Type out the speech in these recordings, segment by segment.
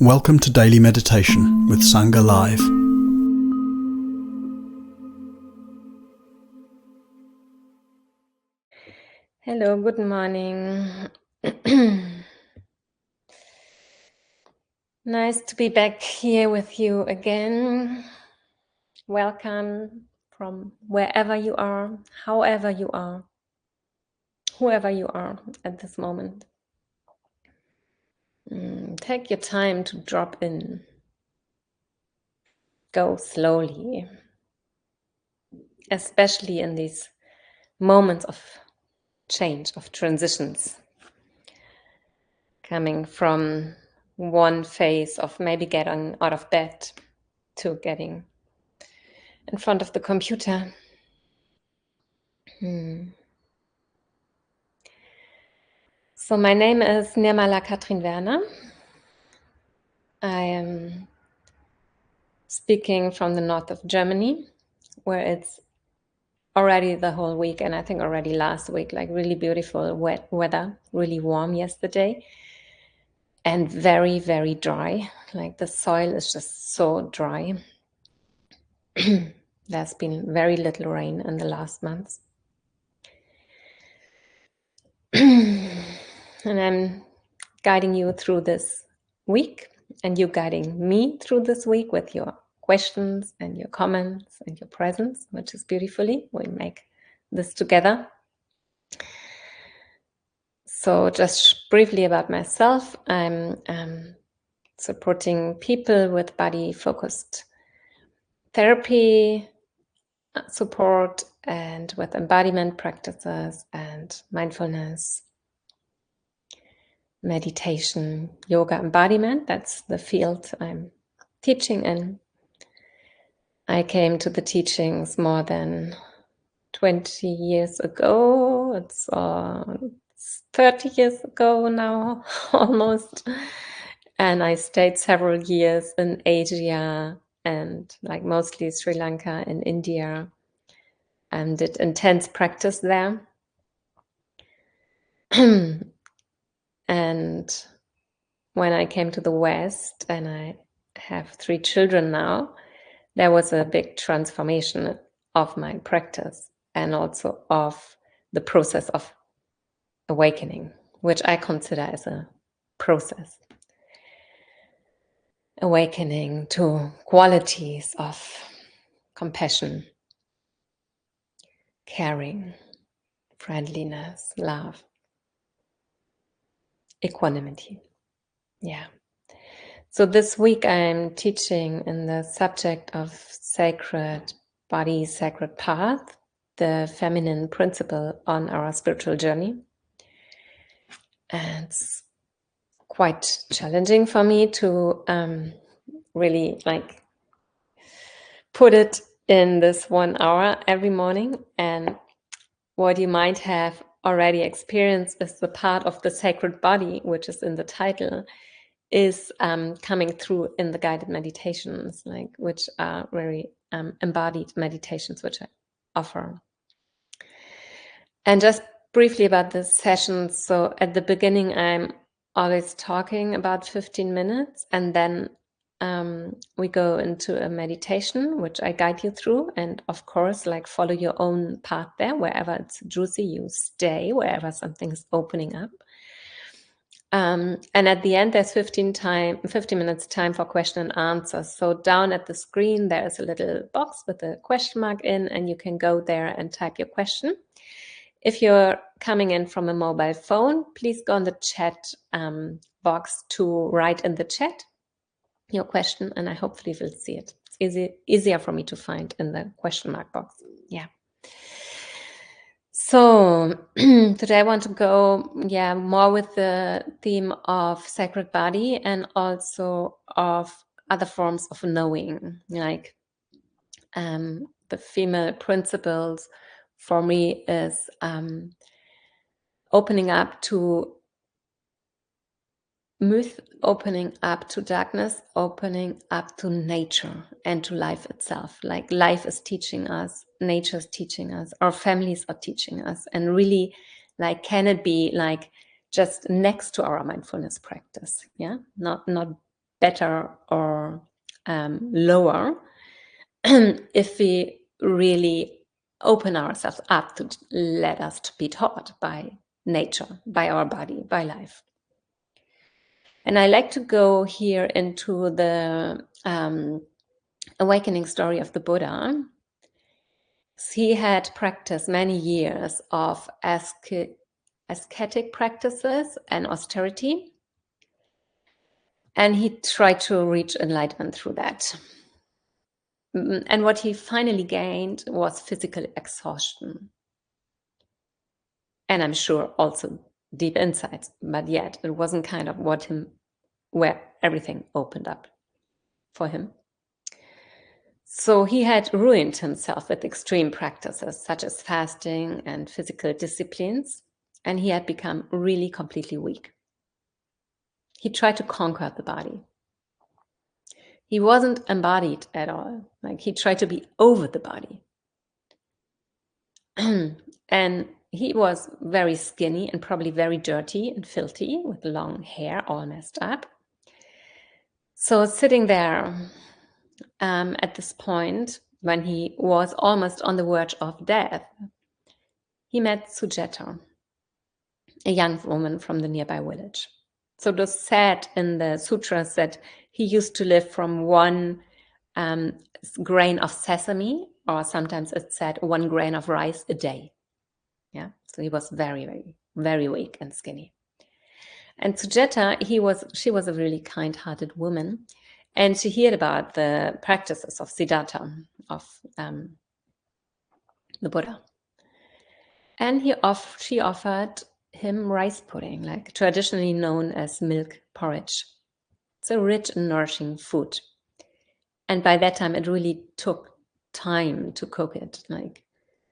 Welcome to Daily Meditation with Sangha Live. Hello, good morning. Nice to be back here with you again. Welcome from wherever you are, however you are, whoever you are at this moment. Take your time to drop in. Go slowly, especially in these moments of change, of transitions, coming from one phase of maybe getting out of bed to getting in front of the computer. So my name is Nirmala Werner. I am speaking from the north of Germany, where it's already the whole week, and I think already last week, like really beautiful wet weather, really warm yesterday, and very, very dry. Like the soil is just so dry. There's been very little rain in the last months. And I'm guiding you through this week, and you guiding me through this week with your questions and your comments and your presence, which is beautifully. We make this together. So just briefly about myself, I'm supporting people with body-focused therapy support and with embodiment practices and mindfulness, meditation, yoga embodiment. That's the field I'm teaching in. I came to the teachings more than 20 years ago. It's 30 years ago now, almost. And I stayed several years in Asia and like mostly Sri Lanka and India, and did intense practice there. And when I came to the West, and I have 3 children now, there was a big transformation of my practice and also of the process of awakening, which I consider as a process. Awakening to qualities of compassion, caring, friendliness, love, equanimity. Yeah. So this week I'm teaching in the subject of sacred body, sacred path, the feminine principle on our spiritual journey. And it's quite challenging for me to really like put it in this 1 hour every morning. And what you might have already experienced is the part of the sacred body, which is in the title, is coming through in the guided meditations, like which are very embodied meditations, which I offer. And just briefly about the sessions. So at the beginning, I'm always talking about 15 minutes, and then we go into a meditation, which I guide you through. And of course, like follow your own path there. Wherever it's juicy, you stay. Wherever something is opening up. And at the end, there's 15 minutes time for question and answers. So down at the screen, there is a little box with a question mark in, and you can go there and type your question. If you're coming in from a mobile phone, please go on the chat box to write in the chat your question, and I hopefully will see it. It's easier for me to find in the question mark box. Yeah. So today I want to go, more with the theme of sacred body and also of other forms of knowing, like the female principles for me is opening up to myth, opening up to darkness, opening up to nature and to life itself. Like life is teaching us, nature is teaching us, our families are teaching us, and really, like, can it be like just next to our mindfulness practice? Yeah, not better or lower if we really open ourselves up to let us to be taught by nature, by our body, by life. And I like to go here into the awakening story of the Buddha. He had practiced many years of ascetic practices and austerity, and he tried to reach enlightenment through that. And what he finally gained was physical exhaustion. And I'm sure also deep insights, but yet it wasn't kind of where everything opened up for him. So he had ruined himself with extreme practices such as fasting and physical disciplines, and he had become really completely weak. He tried to conquer the body. He wasn't embodied at all. Like, he tried to be over the body. And he was very skinny and probably very dirty and filthy with long hair all messed up. So sitting there at this point, when he was almost on the verge of death, he met Sujata, a young woman from the nearby village. So it was said in the sutras that he used to live from one grain of sesame, or sometimes it's said 1 grain of rice a day. Yeah, so he was very, very, very weak and skinny. And Sujata, she was a really kind-hearted woman, and she heard about the practices of Siddhartha, of the Buddha. And she offered him rice pudding, like traditionally known as milk porridge. It's a rich and nourishing food. And by that time, it really took time to cook it. Like,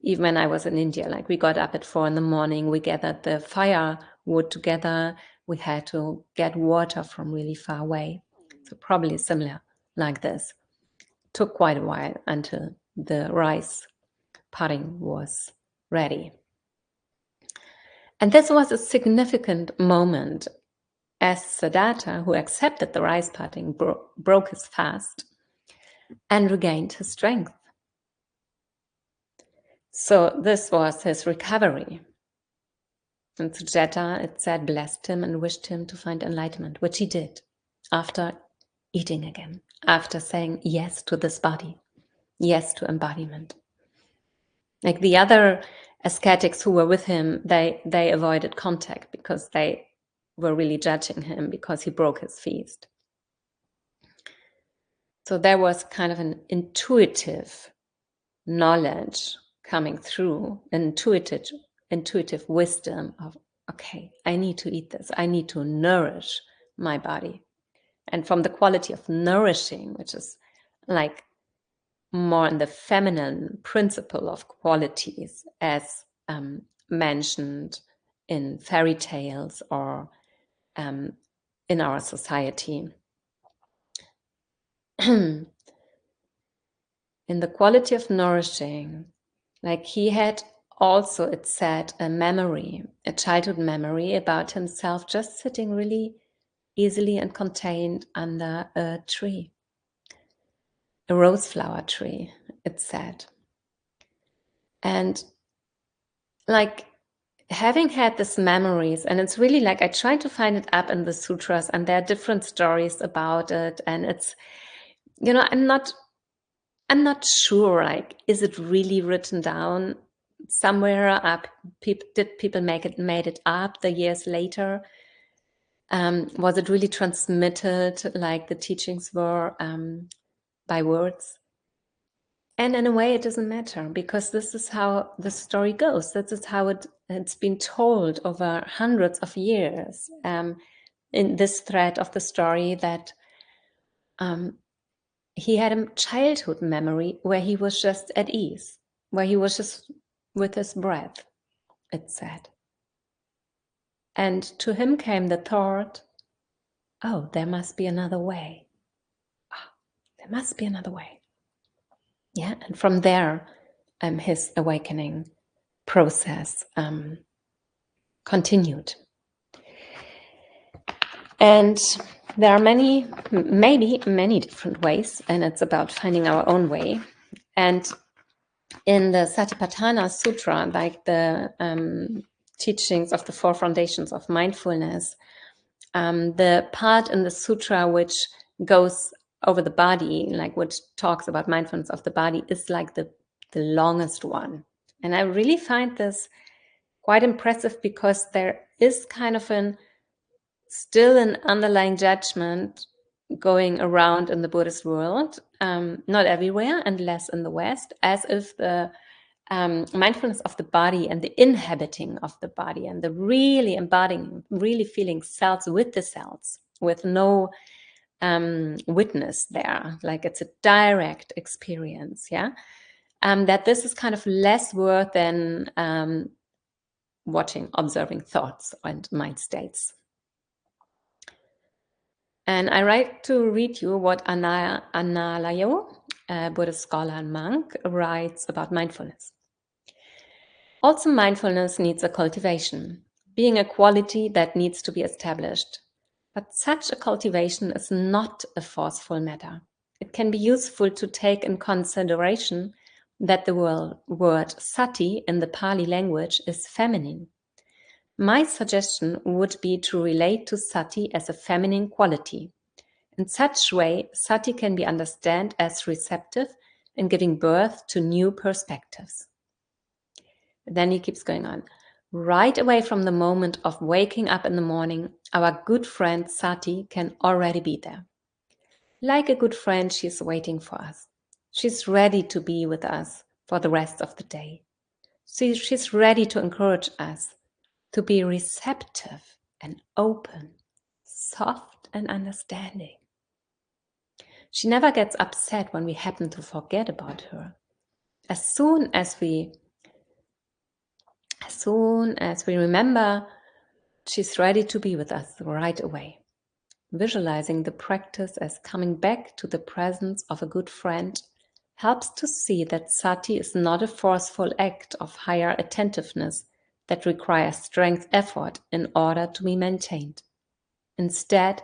even when I was in India, like, we got up at 4 a.m, we gathered the firewood together, we had to get water from really far away. So probably similar like this. Took quite a while until the rice pudding was ready. And this was a significant moment, as Siddhartha, who accepted the rice pudding, broke his fast and regained his strength. So this was his recovery. And Sujata, it said, blessed him and wished him to find enlightenment, which he did after eating again, after saying yes to this body, yes to embodiment. Like the other ascetics who were with him, they avoided contact because they were really judging him because he broke his feast. So there was kind of an intuitive knowledge coming through, intuitive wisdom of, okay, I need to eat this. I need to nourish my body. And from the quality of nourishing, which is like more in the feminine principle of qualities as mentioned in fairy tales or in our society. In the quality of nourishing, like he had also, it said, a childhood memory about himself just sitting really easily and contained under a tree, a rose flower tree, it said. And like having had these memories, and it's really like I tried to find it up in the sutras, and there are different stories about it, and it's, I'm not sure, like, is it really written down somewhere up? Did people made it up the years later? Was it really transmitted like the teachings were by words? And in a way, it doesn't matter, because this is how the story goes. This is how it's been told over hundreds of years in this thread of the story, that he had a childhood memory where he was just at ease, where he was just with his breath, it said. And to him came the thought, oh, there must be another way. There must be another way. Yeah, and from there, his awakening process continued. And There are maybe many different ways, and it's about finding our own way. And in the Satipatthana Sutra, like the teachings of the 4 foundations of mindfulness, the part in the sutra which goes over the body, like which talks about mindfulness of the body, is like the longest one. And I really find this quite impressive because there is kind of still an underlying judgment going around in the Buddhist world, not everywhere and less in the West, as if the mindfulness of the body and the inhabiting of the body and the really embodying, really feeling cells with the cells, with no witness there, like it's a direct experience, yeah, that this is kind of less worth than observing thoughts and mind states. And I like to read you what Analayo, a Buddhist scholar and monk, writes about mindfulness. Also, mindfulness needs a cultivation, being a quality that needs to be established. But such a cultivation is not a forceful matter. It can be useful to take in consideration that the word sati in the Pali language is feminine. My suggestion would be to relate to sati as a feminine quality. In such way, sati can be understood as receptive and giving birth to new perspectives. Then he keeps going on. Right away from the moment of waking up in the morning, our good friend Sati can already be there. Like a good friend, she's waiting for us. She's ready to be with us for the rest of the day. She's ready to encourage us to be receptive and open, soft and understanding. She never gets upset when we happen to forget about her. As soon as we remember, she's ready to be with us right away. Visualizing the practice as coming back to the presence of a good friend helps to see that sati is not a forceful act of higher attentiveness that requires strength effort in order to be maintained. Instead,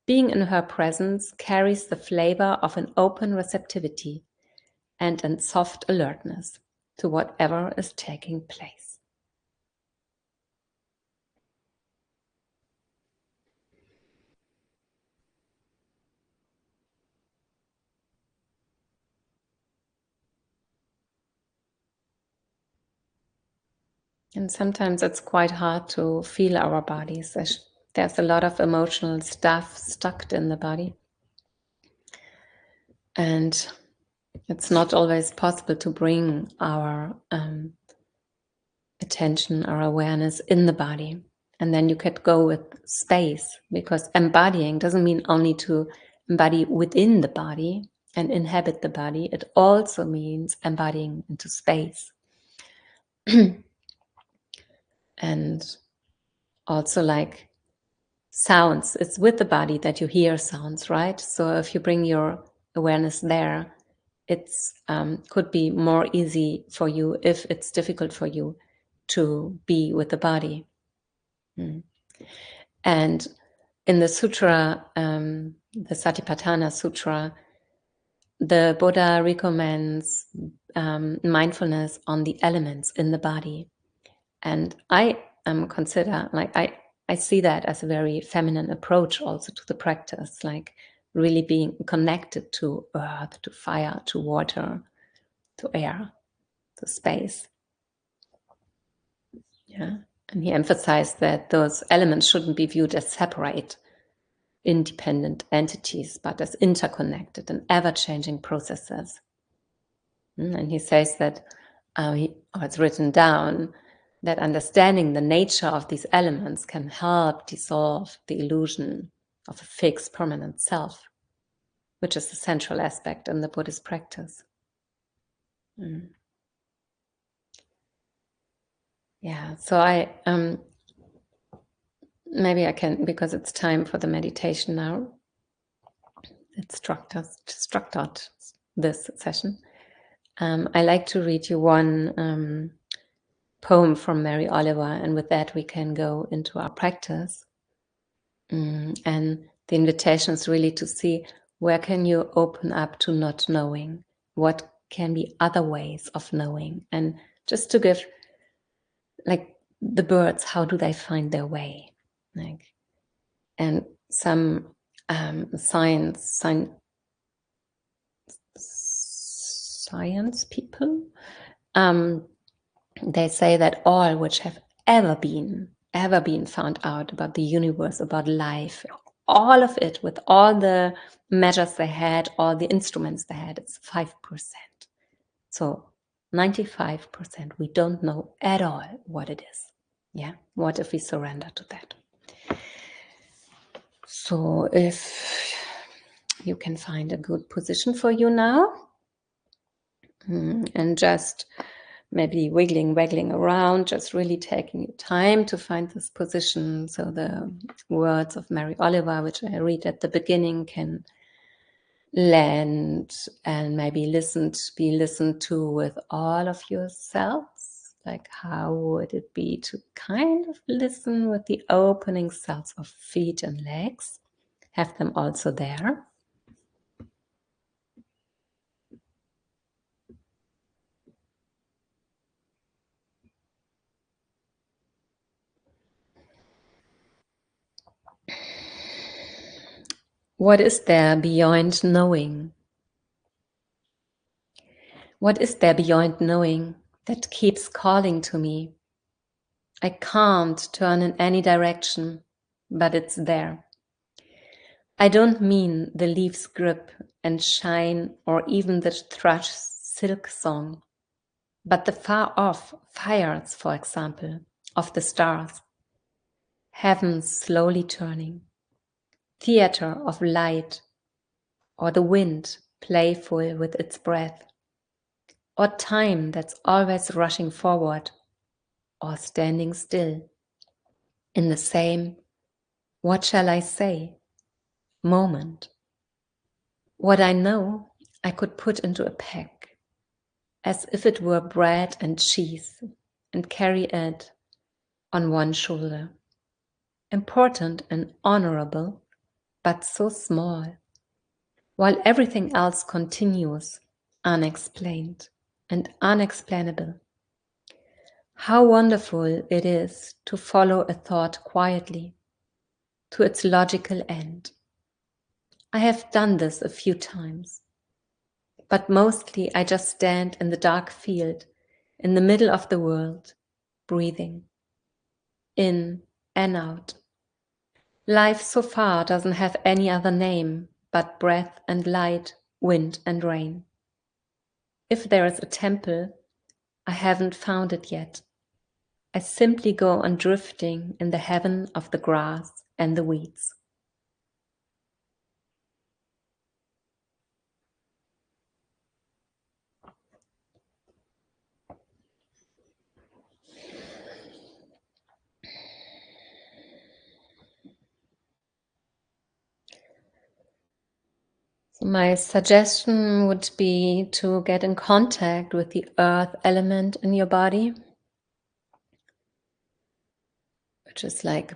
being in her presence carries the flavor of an open receptivity and a soft alertness to whatever is taking place. And sometimes it's quite hard to feel our bodies. There's a lot of emotional stuff stuck in the body. And it's not always possible to bring our attention, our awareness in the body. And then you could go with space, because embodying doesn't mean only to embody within the body and inhabit the body. It also means embodying into space. And also like sounds, it's with the body that you hear sounds, right? So if you bring your awareness there, it's could be more easy for you if it's difficult for you to be with the body. And in the sutra, the Satipatthana Sutra, the Buddha recommends mindfulness on the elements in the body. And I consider, like, I see that as a very feminine approach also to the practice, like really being connected to earth, to fire, to water, to air, to space. Yeah. And he emphasized that those elements shouldn't be viewed as separate, independent entities, but as interconnected and ever-changing processes. And he says that, it's written down, that understanding the nature of these elements can help dissolve the illusion of a fixed, permanent self, which is the central aspect in the Buddhist practice. Yeah, so I maybe I can, because it's time for the meditation now. It struck out this session. I like to read you one poem from Mary Oliver, and with that we can go into our practice. And the invitation is really to see where can you open up to not knowing, what can be other ways of knowing, and just to give, like the birds, how do they find their way? Like, and some science people, they say that all which have ever been found out about the universe, about life, all of it, with all the measures they had, all the instruments they had, it's 5%. So 95% we don't know at all what it is. Yeah, what if we surrender to that? So if you can find a good position for you now, and just maybe waggling around, just really taking your time to find this position. So the words of Mary Oliver, which I read at the beginning, can land and maybe be listened to with all of yourselves. Like, how would it be to kind of listen with the opening cells of feet and legs? Have them also there. What is there beyond knowing? What is there beyond knowing that keeps calling to me? I can't turn in any direction, but it's there. I don't mean the leaves' grip and shine or even the thrush's silk song, but the far-off fires, for example, of the stars, heaven slowly turning, theater of light, or the wind playful with its breath, or time that's always rushing forward or standing still in the same, what shall I say, moment. What I know I could put into a pack, as if it were bread and cheese, and carry it on one shoulder. Important and honorable, but so small, while everything else continues, unexplained and unexplainable. How wonderful it is to follow a thought quietly to its logical end. I have done this a few times, but mostly I just stand in the dark field in the middle of the world, breathing in and out. Life so far doesn't have any other name but breath and light, wind and rain. If there is a temple, I haven't found it yet. I simply go on drifting in the heaven of the grass and the weeds. So my suggestion would be to get in contact with the earth element in your body, which is like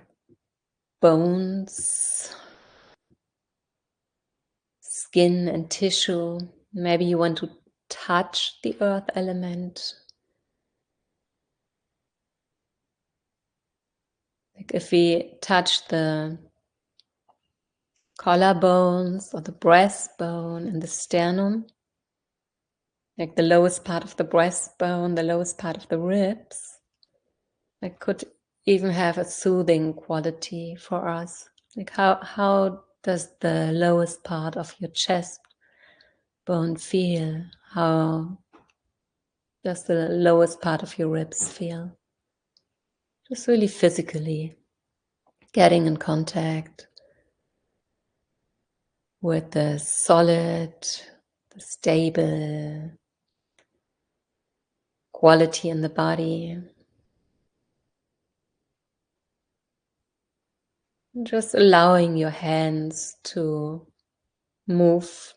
bones, skin and tissue. Maybe you want to touch the earth element. Like if we touch the collarbones or the breastbone and the sternum, like the lowest part of the breastbone, the lowest part of the ribs, it could even have a soothing quality for us. Like how does the lowest part of your chest bone feel? How does the lowest part of your ribs feel? Just really physically getting in contact with the solid, the stable quality in the body. Just allowing your hands to move.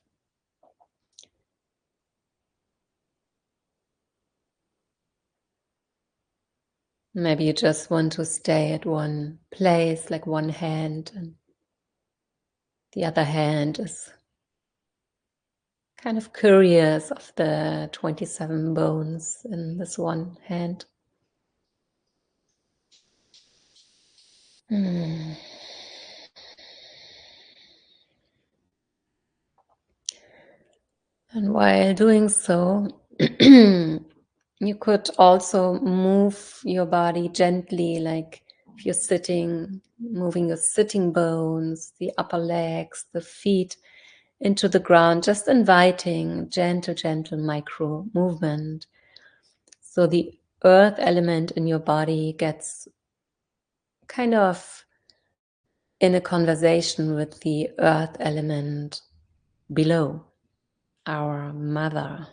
Maybe you just want to stay at one place, like one hand, and The other hand is kind of curious of the 27 bones in this one hand. And while doing so, you could also move your body gently, like if you're sitting, moving your sitting bones, the upper legs, the feet into the ground, just inviting gentle micro movement. So the earth element in your body gets kind of in a conversation with the earth element below, our mother.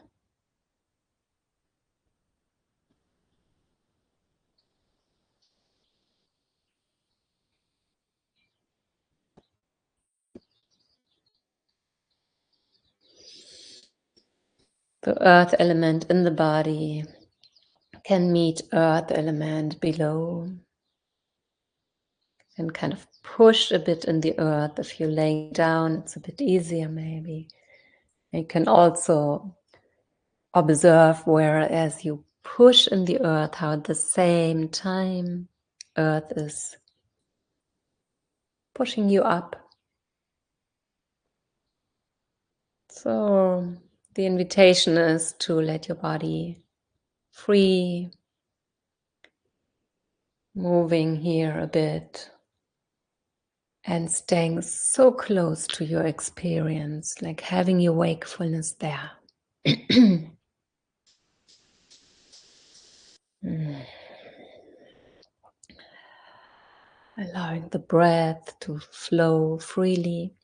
The earth element in the body can meet earth element below and kind of push a bit in the earth. If you're laying down, it's a bit easier maybe. You can also observe where as you push in the earth, how at the same time earth is pushing you up. So the invitation is to let your body free, moving here a bit and staying so close to your experience, like having your wakefulness there. Allowing the breath to flow freely.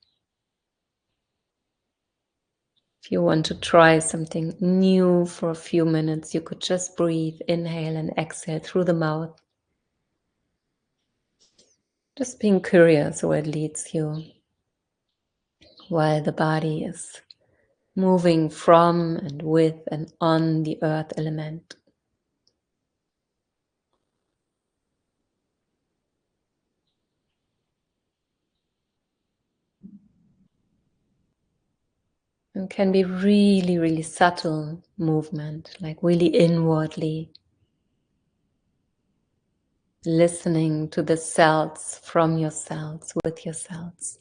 If you want to try something new for a few minutes, you could just breathe, inhale and exhale through the mouth. Just being curious where it leads you while the body is moving from and with and on the earth element. It can be really subtle movement, like really inwardly listening to the cells from your cells, with your cells.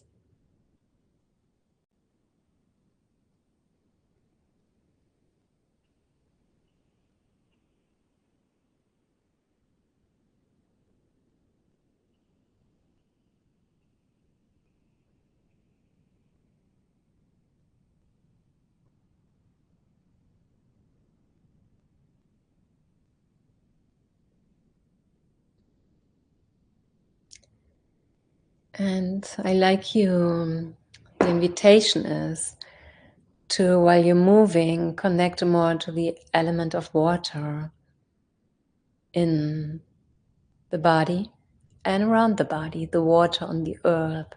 And I like you, the invitation is to, while you're moving, connect more to the element of water in the body and around the body, the water on the earth,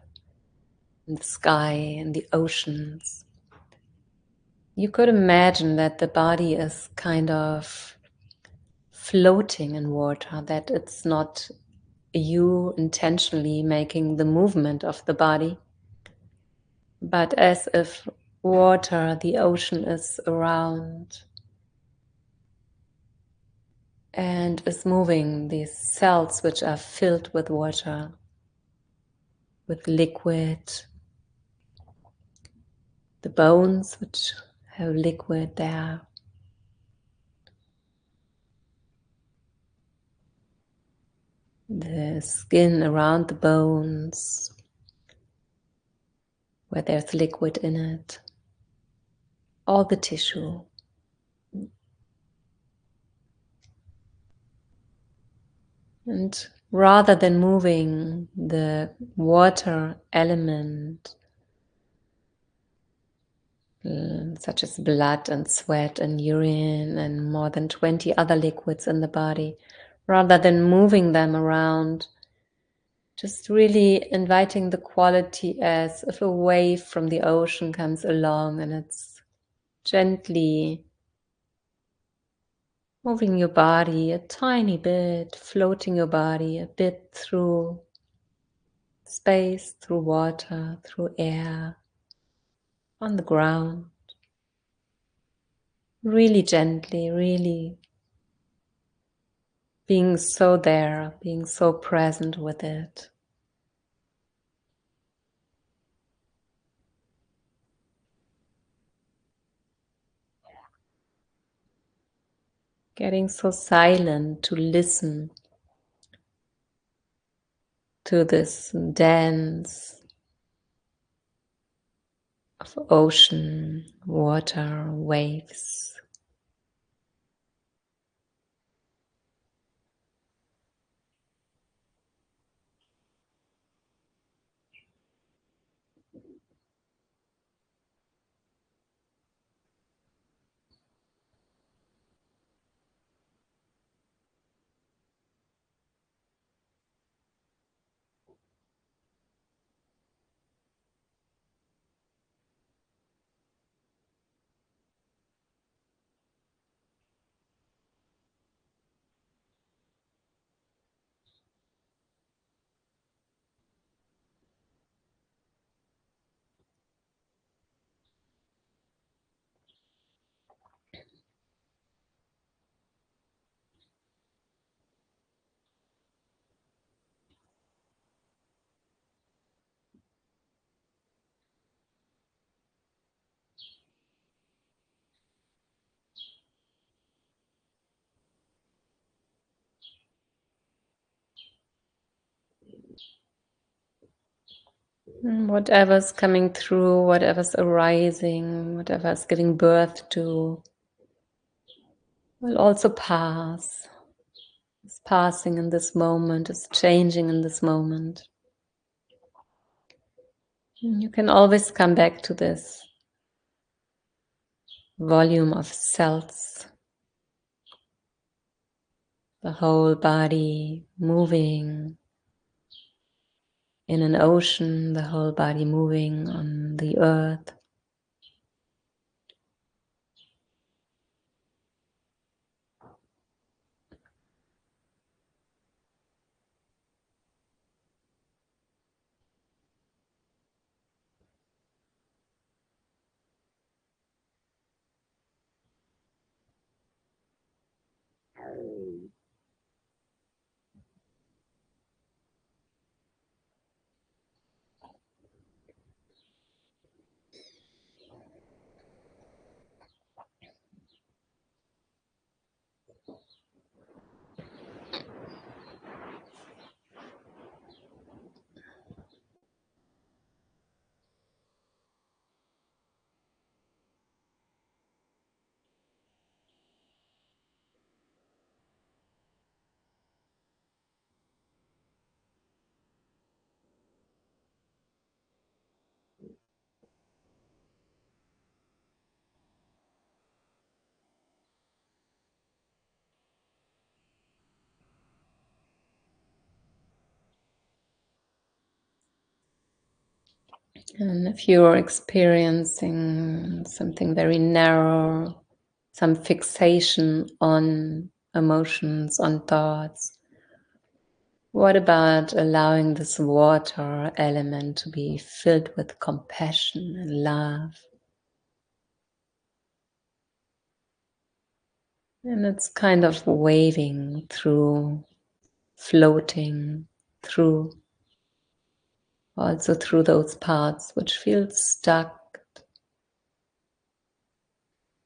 in the sky, and the oceans. You could imagine that the body is kind of floating in water, that it's not you intentionally making the movement of the body, but as if water, the ocean, is around and is moving these cells which are filled with water, with liquid, the bones which have liquid there, the skin around the bones where there's liquid in it, all the tissue. And rather than moving the water element, such as blood and sweat and urine and more than 20 other liquids in the body, rather than moving them around, just really inviting the quality as if a wave from the ocean comes along and it's gently moving your body a tiny bit, floating your body a bit through space, through water, through air, on the ground. Really gently, really being so there, being so present with it. Getting so silent to listen to this dance of ocean, water, waves. Whatever's coming through, whatever's arising, whatever's giving birth to, will also pass. It's passing in this moment, it's changing in this moment. And you can always come back to this volume of cells, the whole body moving in an ocean, the whole body moving on the earth. And if you're experiencing something very narrow, some fixation on emotions, on thoughts, what about allowing this water element to be filled with compassion and love? And it's kind of waving through, floating through, also through those parts which feel stuck.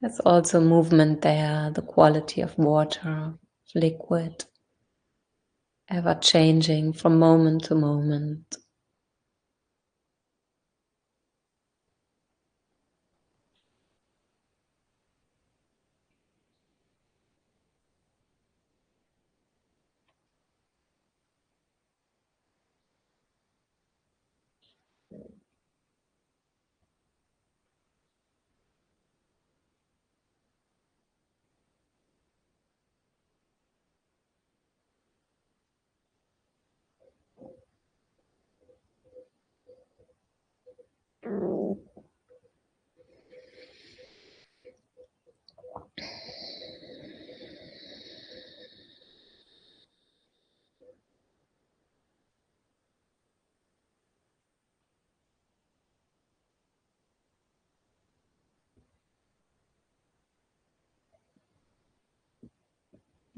There's also movement there, the quality of water, liquid, ever changing from moment to moment.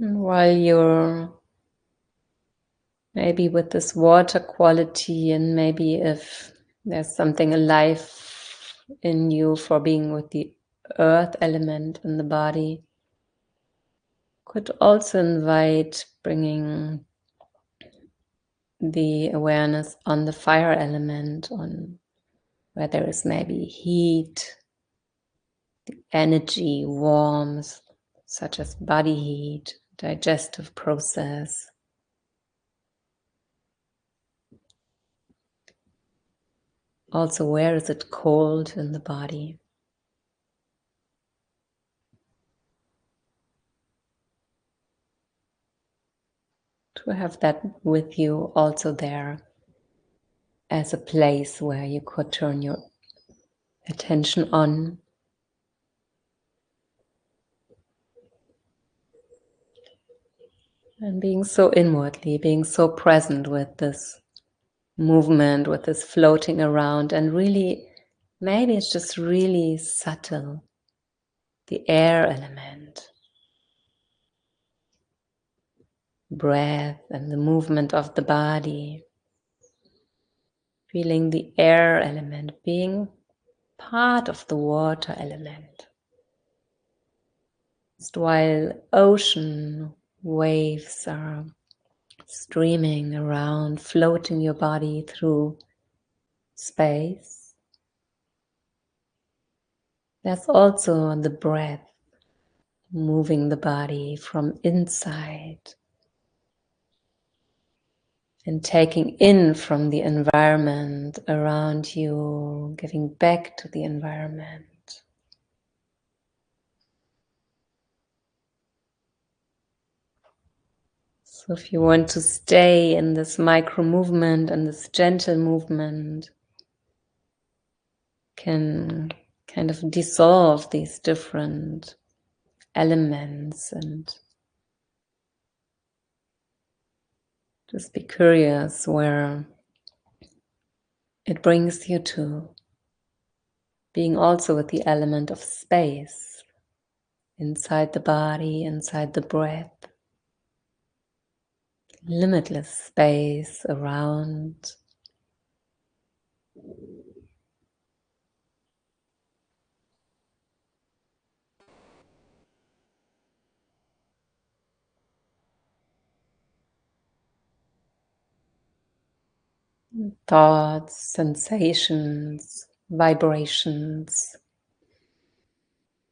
And while you're maybe with this water quality, and maybe if there's something alive in you for being with the earth element in the body, could also invite bringing the awareness on the fire element, on where there is maybe heat, energy, warmth, such as body heat, digestive process. Also, where is it cold in the body? To have that with you also there as a place where you could turn your attention on. And being so inwardly, being so present with this movement, with this floating around, and really, maybe it's just really subtle, the air element, breath, and the movement of the body, feeling the air element being part of the water element. Just while ocean waves are streaming around, floating your body through space, there's also the breath moving the body from inside and taking in from the environment around you, giving back to the environment. So if you want to stay in this micro movement and this gentle movement, can kind of dissolve these different elements and just be curious where it brings you to, being also with the element of space inside the body, inside the breath, limitless space around. Thoughts, sensations, vibrations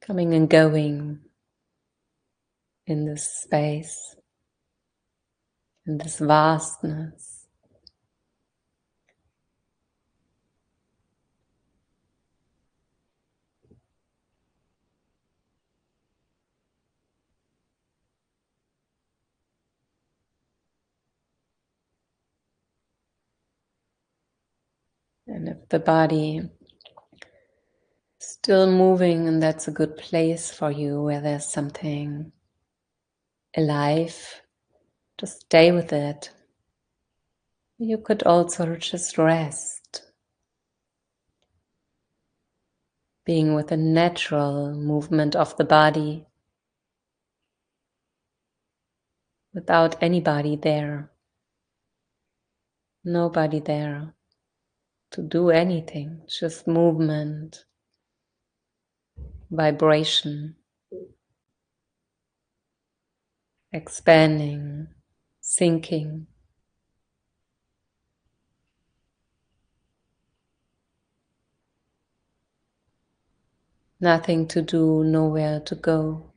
coming and going in this space, in this vastness. And if the body is still moving, and that's a good place for you where there's something alive, just stay with it. You could also just rest, being with the natural movement of the body without anybody there, nobody there to do anything, just movement, vibration, expanding, sinking. Nothing to do, nowhere to go.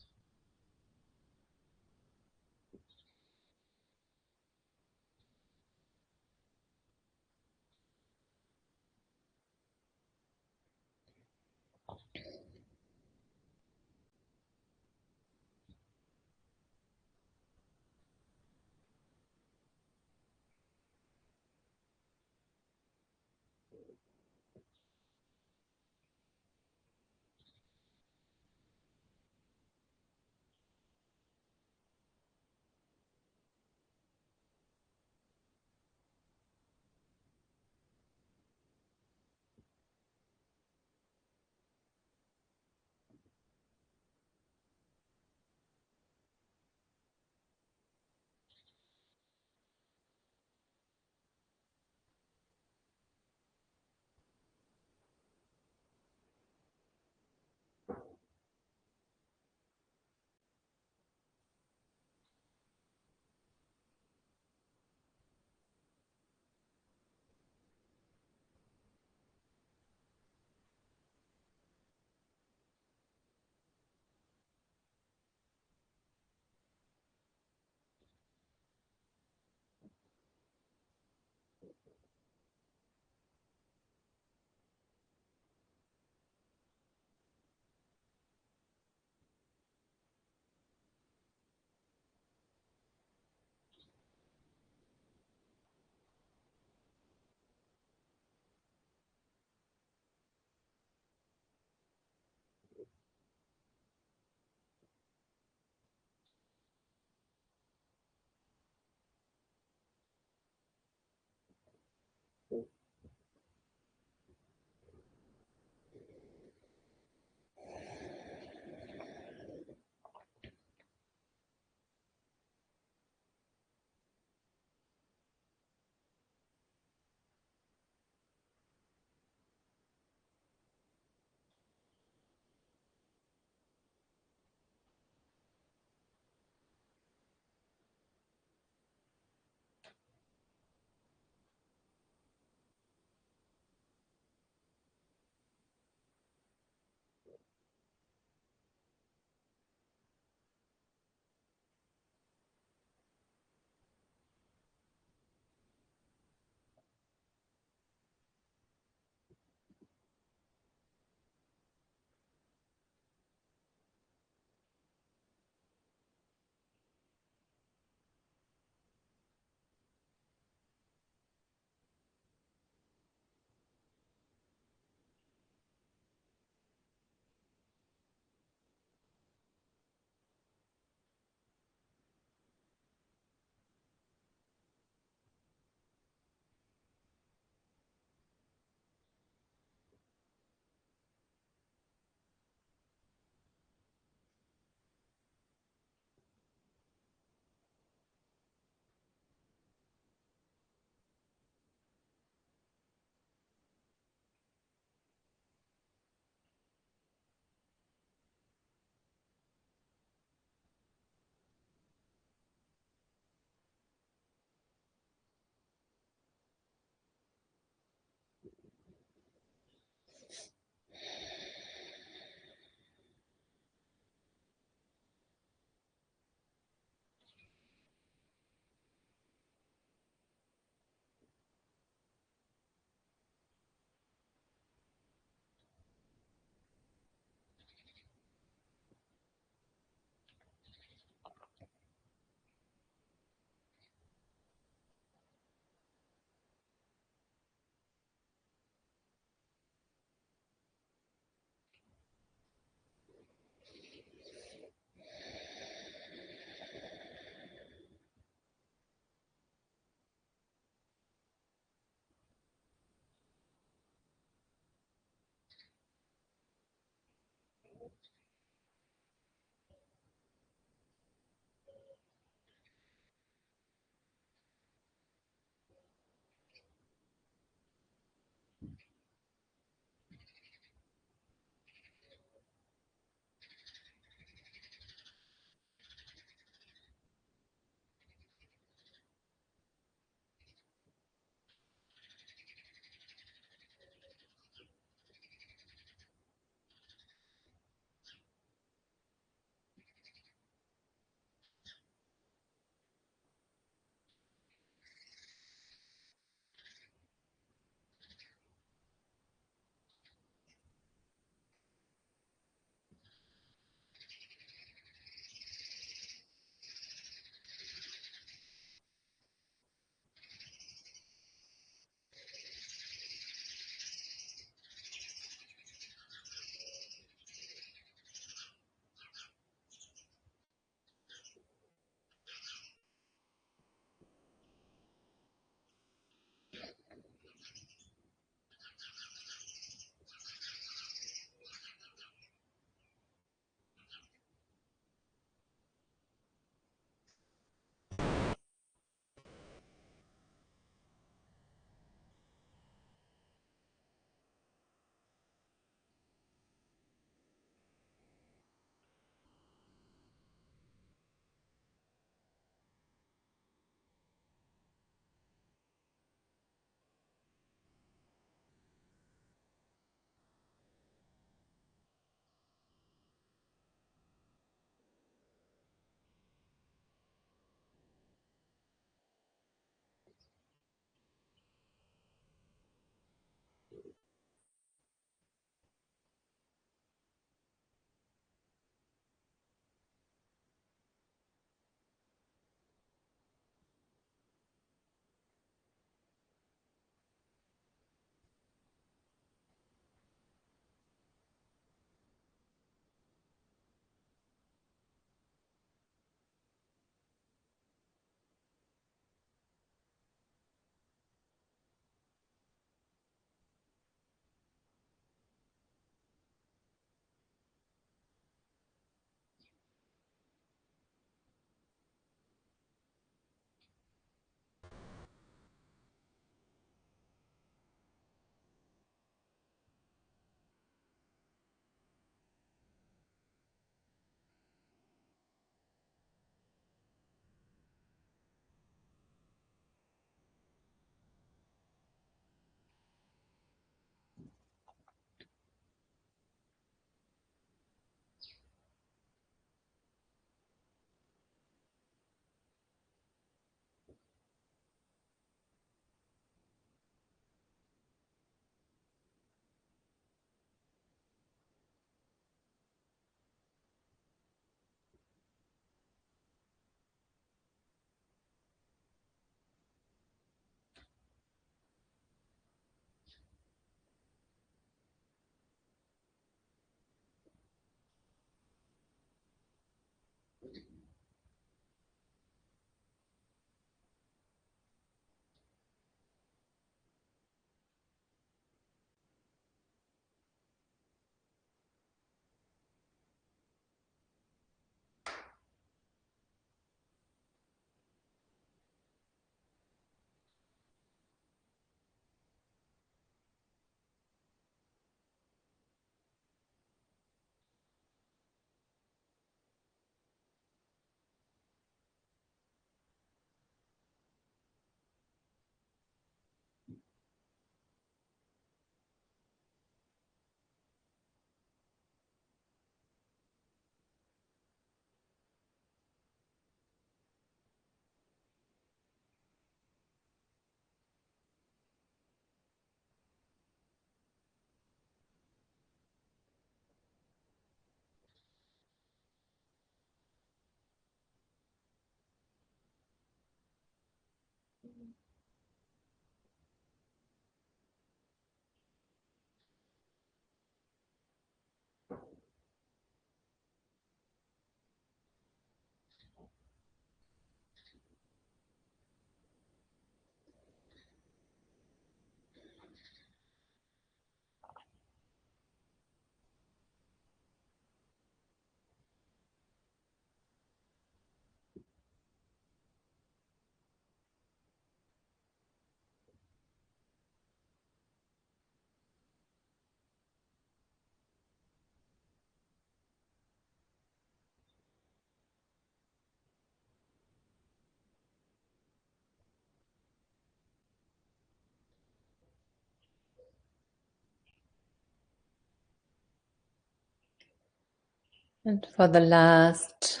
And for the last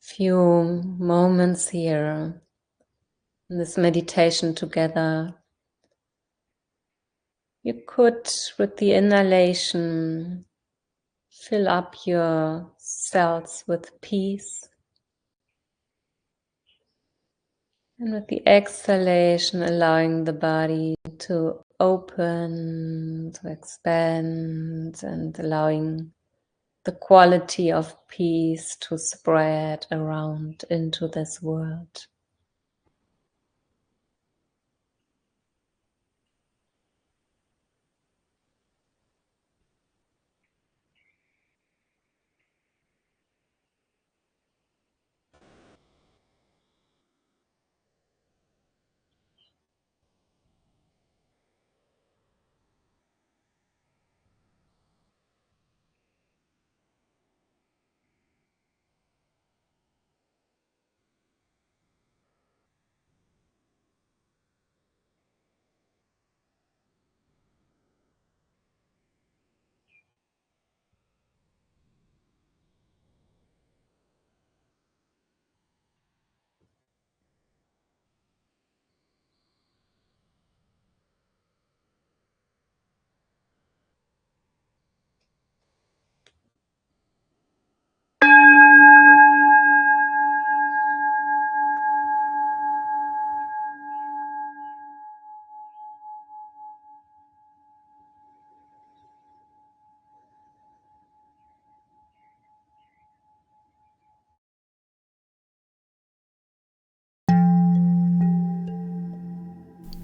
few moments here in this meditation together, you could, with the inhalation, fill up your cells with peace. And with the exhalation, allowing the body to open, to expand, and allowing the quality of peace to spread around into this world.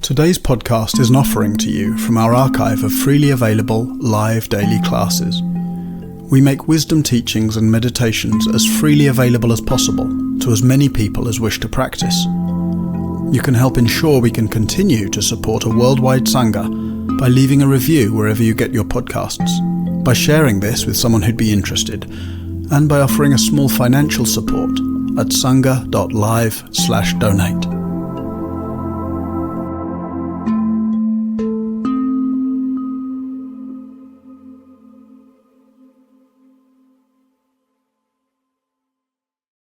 Today's podcast is an offering to you from our archive of freely available live daily classes. We make wisdom teachings and meditations as freely available as possible to as many people as wish to practice. You can help ensure we can continue to support a worldwide Sangha by leaving a review wherever you get your podcasts, by sharing this with someone who'd be interested, and by offering a small financial support at sangha.live/donate.